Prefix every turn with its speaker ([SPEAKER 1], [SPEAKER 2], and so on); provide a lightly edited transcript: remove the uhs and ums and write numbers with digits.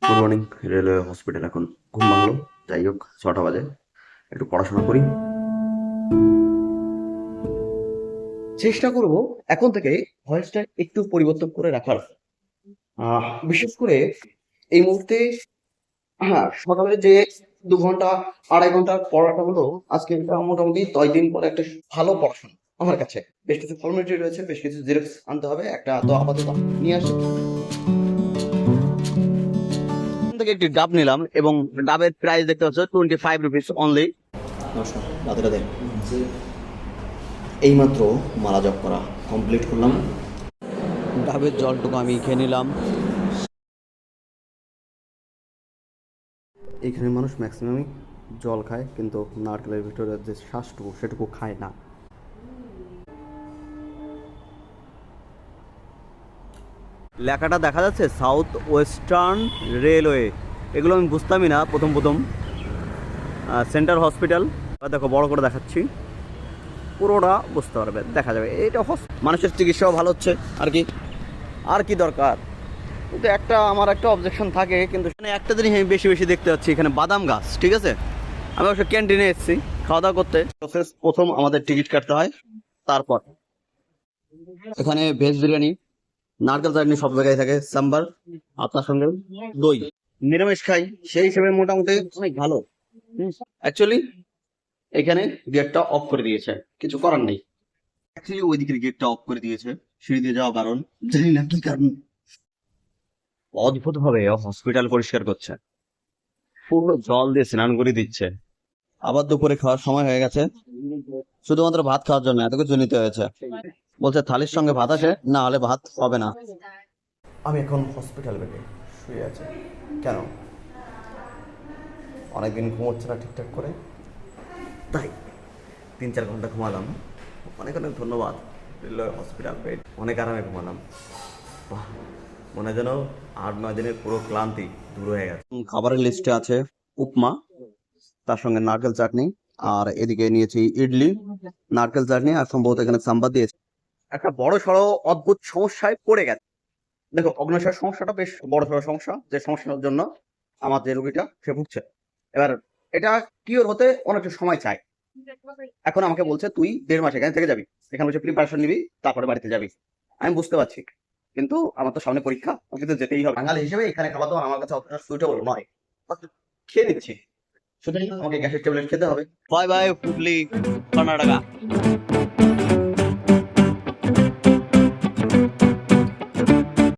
[SPEAKER 1] Good morning. Railway hospital, এখন ঘুম ভাঙলো। যাই হোক, 6টা বাজে, একটু পড়াশোনা করি। চেষ্টা করব এখন থেকে ভয়েসটা একটু পরিবর্তন করে রাখার। বিশেষ করে এই মুহূর্তে, হ্যাঁ, সকালে যে 2 ঘন্টা 2.5 ঘন্টা পড়াটা হলো, আজকে এটা মোটামুটি 10 দিন পরে একটা ভালো পড়াশোনা আমার কাছে। বেশ কিছু ফর্মালিটি রয়েছে, বেশ কিছু জেরক্স আনতে হবে, একটা তো আপাতত নিয়ে আসি। এখান থেকে একটি ডাব নিলাম এবং ডাবের প্রাইস দেখতে পাচ্ছ 25 রুপিস অনলি। নমস্কার, রাধে রাধে। এইমাত্র মালা জপ করা কমপ্লিট করলাম। ডাবের জলটুকু আমি খেয়ে নিলাম। এখানে মানুষ ম্যাক্সিমামই জল খায়, কিন্তু নারকেলের ভিতরে যে শ্বাসটুকু সেটুকু খায় না। লেখাটা দেখা যাচ্ছে সাউথ ওয়েস্টার্ন রেলওয়ে, এগুলো আমি বুঝতামই না প্রথম প্রথম। সেন্টার হসপিটাল, দেখো বড় করে দেখাচ্ছি, পুরোটা বুঝতে পারবে, দেখা যাবে এটা মানুষের চিকিৎসাও ভালো হচ্ছে আর কি। আর কি দরকার? কিন্তু আমার একটা অবজেকশন থাকে, কিন্তু এখানে একটা জিনিস আমি বেশি বেশি দেখতে পাচ্ছি, এখানে বাদাম গাছ। ঠিক আছে, আমি অবশ্য ক্যান্টিনে এসেছি খাওয়া দাওয়া করতে। প্রসেস, প্রথম আমাদের টিকিট কাটতে হয়, তারপর এখানে ভেজ বিরিয়ানি, নারকেল চাটনি সব জায়গায় থাকে, সাম্বার, আপনার সঙ্গে দই। নিরামিষ খাই, সেই হিসেবে মোটামুটি অনেক ভালো। অ্যাকচুয়ালি এখানে গেটটা অফ করে দিয়েছে, কিছু করার নেই। অ্যাকচুয়ালি ওই দিকের গেটটা অফ করে দিয়েছে, সিঁড়ি দিয়ে যাওয়া কারণ, জানি না কি কারণ। অদ্ভুত ভাবে হসপিটাল পরিষ্কার করছে, পুরো জল দিয়ে স্নান করে দিচ্ছে। আবার দুপুরে খাওয়ার সময় হয়ে গেছে, শুধুমাত্র ভাত খাওয়ার জন্য এত কিছু নিতে হয়েছে। বলছে থালির সঙ্গে ভাত আসে, না হলে ভাত হবে না। আমি এখন হসপিটাল বেডে শুয়ে আছি। কেন? অনেকদিন ঘুমোচ্ছে না ঠিকঠাক করে, তাই 3-4 ঘন্টা ঘুমালাম। অনেক অনেক ধন্যবাদ রেলওয়ে হসপিটাল বেড, অনেক আরামে ঘুমালাম। বাহ, মনে হয় যেন 8-9 দিনের পুরো ক্লান্তি দূর হয়ে গেছে। খাবারের লিস্টে আছে উপমা, তার সঙ্গে নারকেল চাটনি, আর এদিকে নিয়েছি ইডলি, নারকেল চাটনি, আর সম্ভবত এখানে সাম্বার দিয়েছে। একটা বড় সড়ো অদ্ভুত সমস্যায় পড়ে গেছে। দেখো, অগ্ন্যাশয়ের সমস্যাটা বেশ বড় সড়ো সমস্যা, যে সমস্যার জন্য আমার যে রোগীটা সে ভুগছে। এবার এটা কিওর হতে অনেকটা সময় চায়। এখন আমাকে বলছে তুই 1.5 মাস এখানে থেকে যাবি, এখানে বসে প্রিপারেশন নিবি, তারপরে বাড়িতে যাবি। আমি বুঝতে পারছি, কিন্তু আমার তো সামনে পরীক্ষা, আমাকে তো যেতেই হবে। বাঙালি হিসেবে এখানে খাওয়া দাওয়া আমার কাছে অতটা সুইটেবল নয়। বাট খেয়ে নিচ্ছি, সুতরাং আমাকে গ্যাসের ট্যাবলেট খেতে হবে। Bye bye Hooghly, Karnataka.